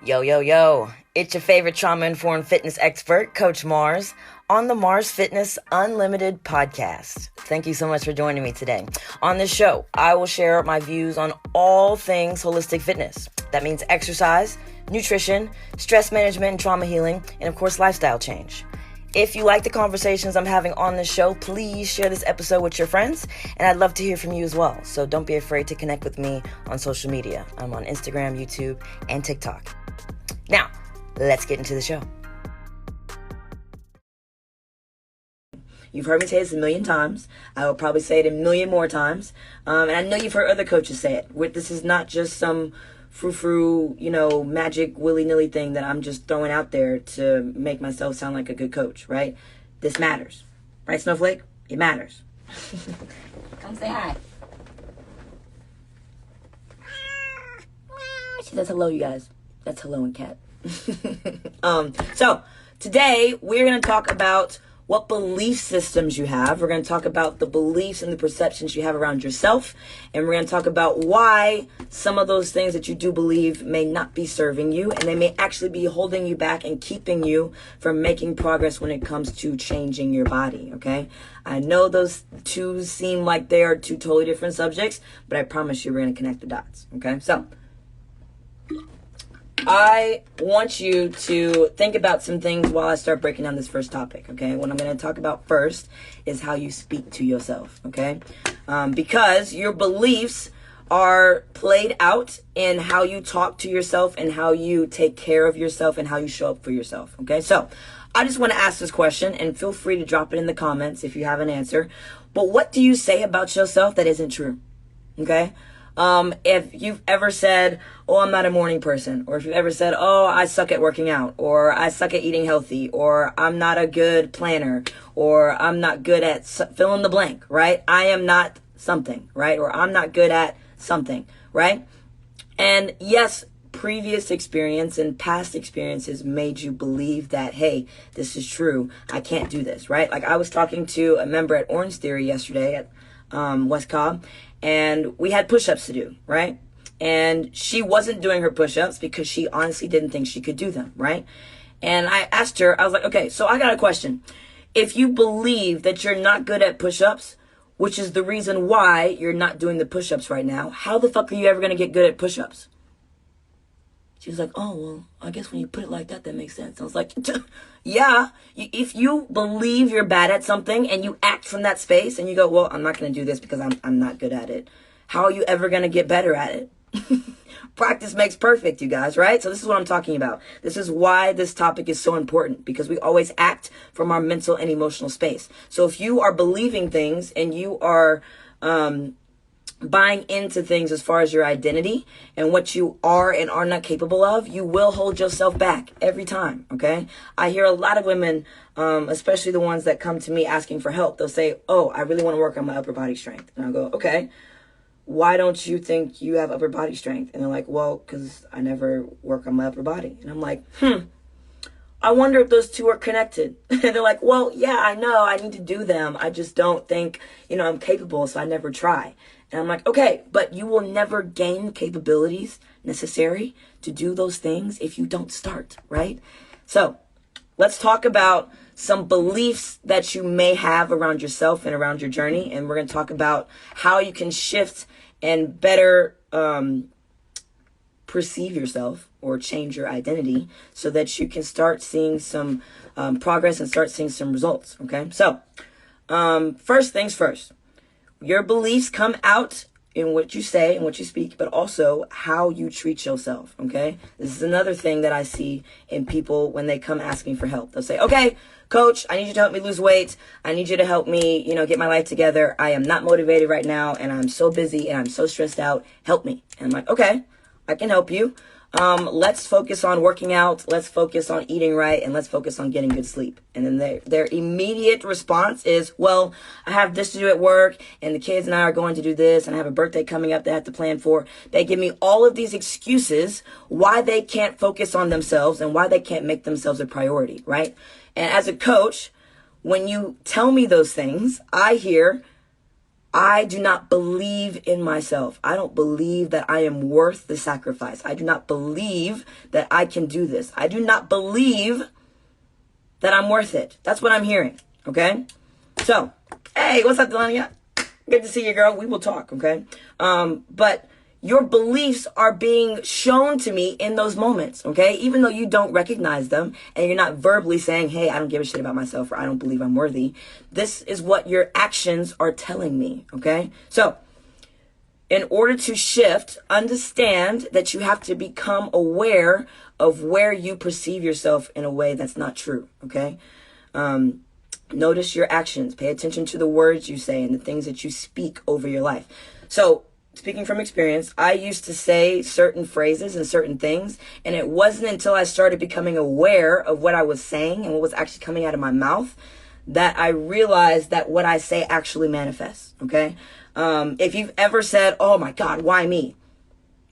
Yo, yo, yo. It's your favorite trauma-informed fitness expert, Coach Mars, on the Mars Fitness Unlimited podcast. Thank you so much for joining me today. On this show, I will share my views on all things holistic fitness. That means exercise, nutrition, stress management and trauma healing, and of course, lifestyle change. If you like the conversations I'm having on this show, please share this episode with your friends, and I'd love to hear from you as well. So don't be afraid to connect with me on social media. I'm on Instagram, YouTube, and TikTok. Now, let's get into the show. You've heard me say this a million times. I will probably say it a million more times. And I know you've heard other coaches say it. This is not just some frou-frou, magic willy-nilly thing that I'm just throwing out there to make myself sound like a good coach, right? This matters. Right, Snowflake? It matters. Come say hi. She says hello, you guys. That's hello in cat. So today we're going to talk about what belief systems you have. We're going to talk about the beliefs and the perceptions you have around yourself. And we're going to talk about why some of those things that you do believe may not be serving you. And they may actually be holding you back and keeping you from making progress when it comes to changing your body. Okay. I know those two seem like they are two totally different subjects, but I promise you we're going to connect the dots. Okay. So I want you to think about some things while I start breaking down this first topic, okay? What I'm going to talk about first is how you speak to yourself, okay? Because your beliefs are played out in how you talk to yourself and how you take care of yourself and how you show up for yourself, okay? So I just want to ask this question, and feel free to drop it in the comments if you have an answer. But what do you say about yourself that isn't true, okay? If you've ever said, oh, I'm not a morning person, or if you've ever said, oh, I suck at working out, or I suck at eating healthy, or I'm not a good planner, or I'm not good at fill in the blank, right? I am not something, right? Or I'm not good at something, right? And yes, previous experience and past experiences made you believe that, hey, this is true. I can't do this, right? Like I was talking to a member at Orange Theory yesterday at West Cobb, and we had push-ups to do, right? And she wasn't doing her push-ups because she honestly didn't think she could do them, right? And I asked her, I was like, okay, so I got a question. If you believe that you're not good at push-ups, which is the reason why you're not doing the push-ups right now, how the fuck are you ever going to get good at push-ups? She was like, oh, well, I guess when you put it like that, that makes sense. I was like, yeah, if you believe you're bad at something and you act from that space and you go, well, I'm not going to do this because I'm not good at it. How are you ever going to get better at it? Practice makes perfect, you guys, right? So this is what I'm talking about. This is why this topic is so important, because we always act from our mental and emotional space. So if you are believing things and you are buying into things as far as your identity and what you are and are not capable of, you will hold yourself back every time, okay? I hear a lot of women, especially the ones that come to me asking for help, they'll say, oh, I really want to work on my upper body strength. And I'll go, okay, why don't you think you have upper body strength? And they're like, well, because I never work on my upper body. And I'm like, I wonder if those two are connected. And they're like, well, yeah, I know I need to do them. I just don't think, I'm capable, so I never try. And I'm like, okay, but you will never gain capabilities necessary to do those things if you don't start, right? So let's talk about some beliefs that you may have around yourself and around your journey. And we're going to talk about how you can shift and better perceive yourself or change your identity so that you can start seeing some progress and start seeing some results, okay? So first things first. Your beliefs come out in what you say and what you speak, but also how you treat yourself, okay? This is another thing that I see in people when they come asking for help. They'll say, okay, coach, I need you to help me lose weight. I need you to help me, get my life together. I am not motivated right now, and I'm so busy, and I'm so stressed out. Help me. And I'm like, okay, I can help you. Let's focus on working out. Let's focus on eating right, and let's focus on getting good sleep. And then their immediate response is, well, I have this to do at work, and the kids and I are going to do this, and I have a birthday coming up that I have to plan for. They give me all of these excuses why they can't focus on themselves and why they can't make themselves a priority, right? And as a coach, when you tell me those things, I hear, I do not believe in myself. I don't believe that I am worth the sacrifice. I do not believe that I can do this. I do not believe that I'm worth it. That's what I'm hearing, okay? So, hey, what's up, Delania? Good to see you, girl. We will talk, okay? But your beliefs are being shown to me in those moments, okay? Even though you don't recognize them and you're not verbally saying, hey, I don't give a shit about myself or I don't believe I'm worthy. This is what your actions are telling me, okay? So, in order to shift, understand that you have to become aware of where you perceive yourself in a way that's not true, okay? Notice your actions. Pay attention to the words you say and the things that you speak over your life. So, speaking from experience, I used to say certain phrases and certain things, and it wasn't until I started becoming aware of what I was saying and what was actually coming out of my mouth that I realized that what I say actually manifests, okay? If you've ever said, oh my God, why me?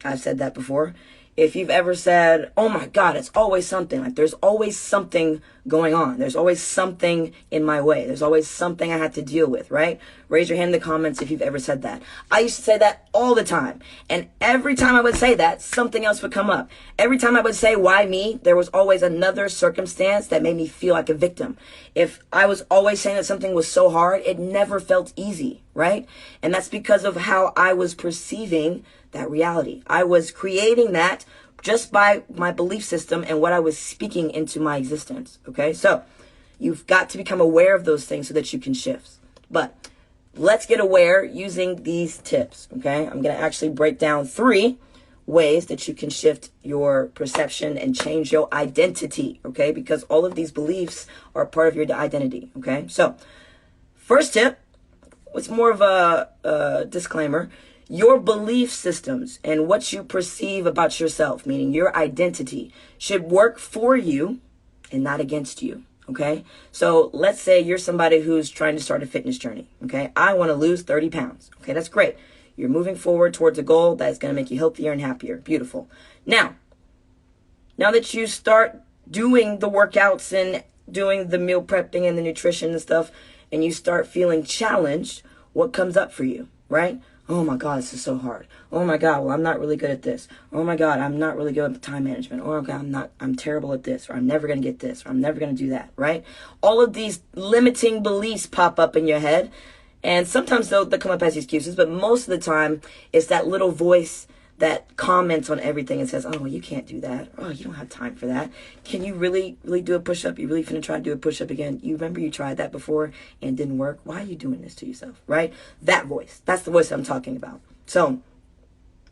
I've said that before. If you've ever said, oh my God, it's always something, like there's always something going on. There's always something in my way. There's always something I have to deal with, right? Raise your hand in the comments if you've ever said that. I used to say that all the time. And every time I would say that, something else would come up. Every time I would say, why me? There was always another circumstance that made me feel like a victim. If I was always saying that something was so hard, it never felt easy, right? And that's because of how I was perceiving that reality. I was creating that just by my belief system and what I was speaking into my existence. Okay, so you've got to become aware of those things so that you can shift. But let's get aware using these tips. Okay, I'm going to actually break down 3 ways that you can shift your perception and change your identity. Okay, because all of these beliefs are part of your identity. Okay, so first tip, it's more of a disclaimer. Your belief systems and what you perceive about yourself, meaning your identity, should work for you and not against you, okay? So let's say you're somebody who's trying to start a fitness journey, okay? I want to lose 30 pounds, okay? That's great. You're moving forward towards a goal that's going to make you healthier and happier. Beautiful. Now that you start doing the workouts and doing the meal prepping and the nutrition and stuff, and you start feeling challenged, what comes up for you, right? Oh my God, this is so hard. Oh my God, well, I'm not really good at this. Oh my God, I'm not really good at time management. Oh okay, I'm terrible at this, or I'm never going to get this, or I'm never going to do that, right? All of these limiting beliefs pop up in your head. And sometimes they'll come up as excuses, but most of the time it's that little voice that comments on everything and says, oh, well, you can't do that. Oh, you don't have time for that. Can you really do a push-up? You really finna try to do a push-up again? You remember you tried that before and didn't work? Why are you doing this to yourself, right? That voice, that's the voice I'm talking about. So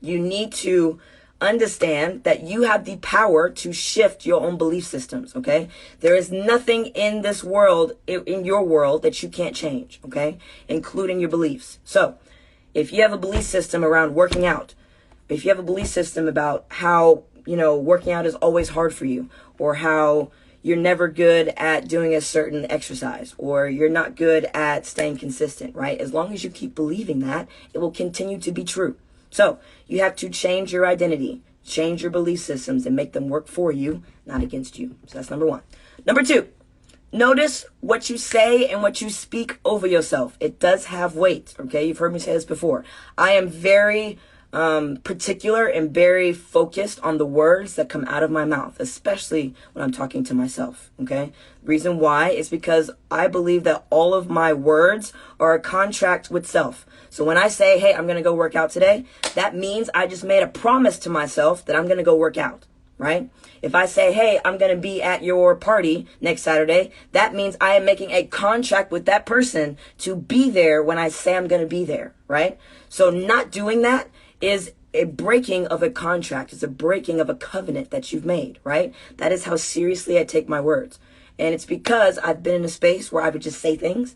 you need to understand that you have the power to shift your own belief systems, okay? There is nothing in this world, in your world, that you can't change, okay? Including your beliefs. So if you have a belief system around working out, if you have a belief system about how, working out is always hard for you, or how you're never good at doing a certain exercise, or you're not good at staying consistent, right? As long as you keep believing that, it will continue to be true. So you have to change your identity, change your belief systems, and make them work for you, not against you. So that's number 1. Number 2, notice what you say and what you speak over yourself. It does have weight, okay? You've heard me say this before. I am very particular and very focused on the words that come out of my mouth, especially when I'm talking to myself, okay? Reason why is because I believe that all of my words are a contract with self. So when I say, hey, I'm going to go work out today, that means I just made a promise to myself that I'm going to go work out, right? If I say, hey, I'm going to be at your party next Saturday, that means I am making a contract with that person to be there when I say I'm going to be there, right? So not doing that is a breaking of a contract. It's a breaking of a covenant that you've made, right? That is how seriously I take my words. And it's because I've been in a space where I would just say things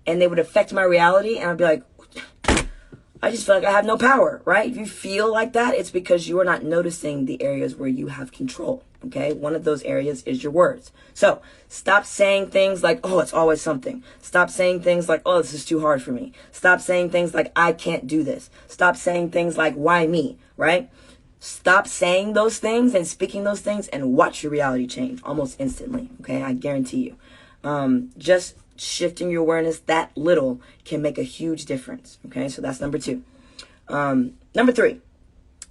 and they would affect my reality. And I'd be like, I just feel like I have no power, right? If you feel like that, it's because you are not noticing the areas where you have control, okay? One of those areas is your words. So stop saying things like, oh, it's always something. Stop saying things like, oh, this is too hard for me. Stop saying things like, I can't do this. Stop saying things like, why me, right? Stop saying those things and speaking those things and watch your reality change almost instantly, okay? I guarantee you. Just shifting your awareness that little can make a huge difference. Okay, so that's number 2. Number 3,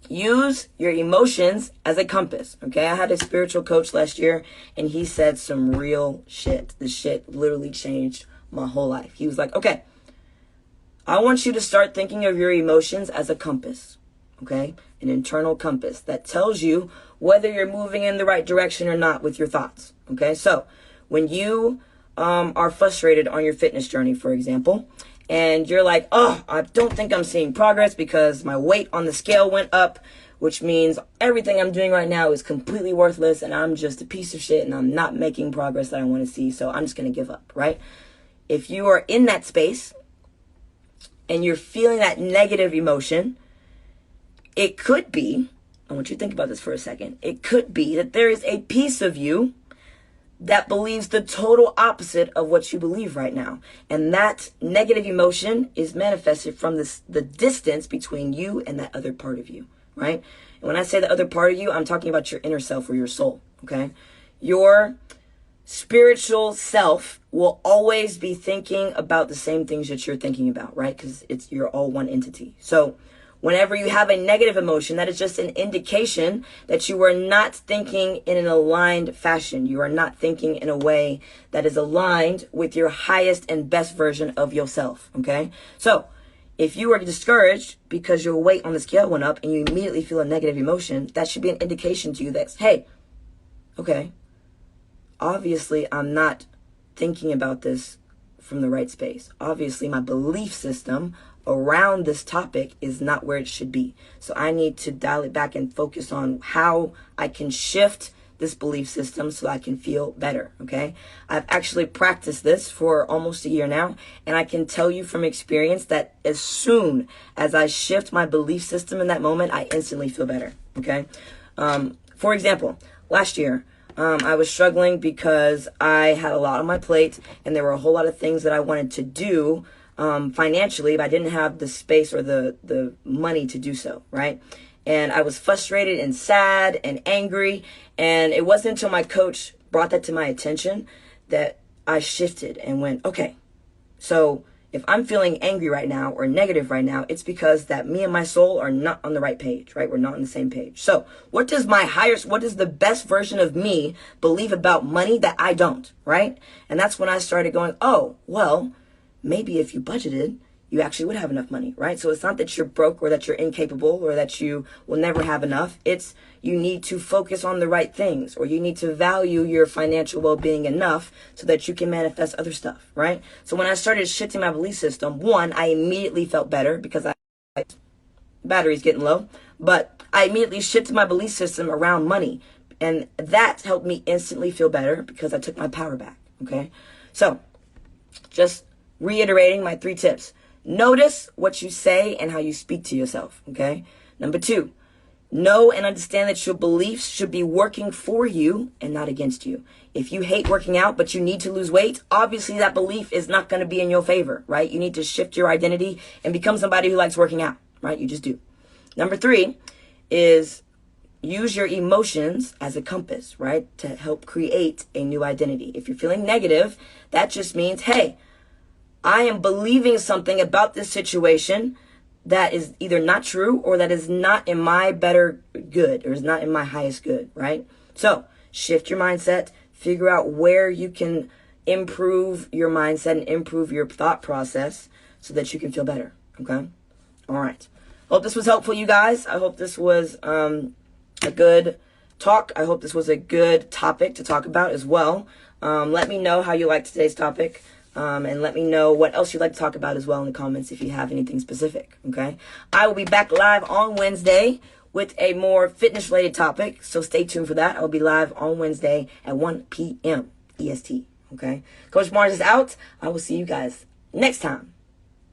use your emotions as a compass. Okay, I had a spiritual coach last year, and he said some real shit. The shit literally changed my whole life. He was like, okay, I want you to start thinking of your emotions as a compass. Okay, an internal compass that tells you whether you're moving in the right direction or not with your thoughts. Okay, so when you are frustrated on your fitness journey, for example, and you're like, oh, I don't think I'm seeing progress because my weight on the scale went up, which means everything I'm doing right now is completely worthless and I'm just a piece of shit and I'm not making progress that I want to see, so I'm just going to give up, right? If you are in that space and you're feeling that negative emotion, it could be, I want you to think about this for a second, it could be that there is a piece of you that believes the total opposite of what you believe right now. And that negative emotion is manifested from the distance between you and that other part of you, right? And when I say the other part of you, I'm talking about your inner self or your soul, okay? Your spiritual self will always be thinking about the same things that you're thinking about, right? Because you're all one entity. So whenever you have a negative emotion, that is just an indication that you are not thinking in an aligned fashion. You are not thinking in a way that is aligned with your highest and best version of yourself, okay? So if you are discouraged because your weight on the scale went up and you immediately feel a negative emotion, that should be an indication to you that, hey, okay, obviously I'm not thinking about this from the right space. Obviously my belief system around this topic is not where it should be. So I need to dial it back and focus on how I can shift this belief system so I can feel better, okay? I've actually practiced this for almost a year now, and I can tell you from experience that as soon as I shift my belief system in that moment, I instantly feel better, okay? For example, last year, I was struggling because I had a lot on my plate, and there were a whole lot of things that I wanted to do financially, but I didn't have the space or the money to do so, right? And I was frustrated and sad and angry. And it wasn't until my coach brought that to my attention that I shifted and went, okay, so if I'm feeling angry right now or negative right now, it's because that me and my soul are not on the right page, right? We're not on the same page. So what does the best version of me believe about money that I don't, right? And that's when I started going, oh, well, maybe if you budgeted, you actually would have enough money, right? So it's not that you're broke or that you're incapable or that you will never have enough. It's you need to focus on the right things, or you need to value your financial well-being enough so that you can manifest other stuff, right? So when I started shifting my belief system, one, I immediately felt better because battery's getting low, but I immediately shifted my belief system around money, and that helped me instantly feel better because I took my power back, okay? So just reiterating my 3 tips. Notice what you say and how you speak to yourself, okay? Number 2, know and understand that your beliefs should be working for you and not against you. If you hate working out, but you need to lose weight, obviously that belief is not going to be in your favor, right? You need to shift your identity and become somebody who likes working out, right? You just do. Number 3 is use your emotions as a compass, right? To help create a new identity. If you're feeling negative, that just means, hey, I am believing something about this situation that is either not true or that is not in my better good or is not in my highest good, right? So shift your mindset, figure out where you can improve your mindset and improve your thought process so that you can feel better, okay? All right. Hope this was helpful, you guys. I hope this was a good talk. I hope this was a good topic to talk about as well. Let me know how you liked today's topic. And let me know what else you'd like to talk about as well in the comments if you have anything specific, okay? I will be back live on Wednesday with a more fitness-related topic, so stay tuned for that. I will be live on Wednesday at 1 p.m. EST, okay? Coach Mars is out. I will see you guys next time.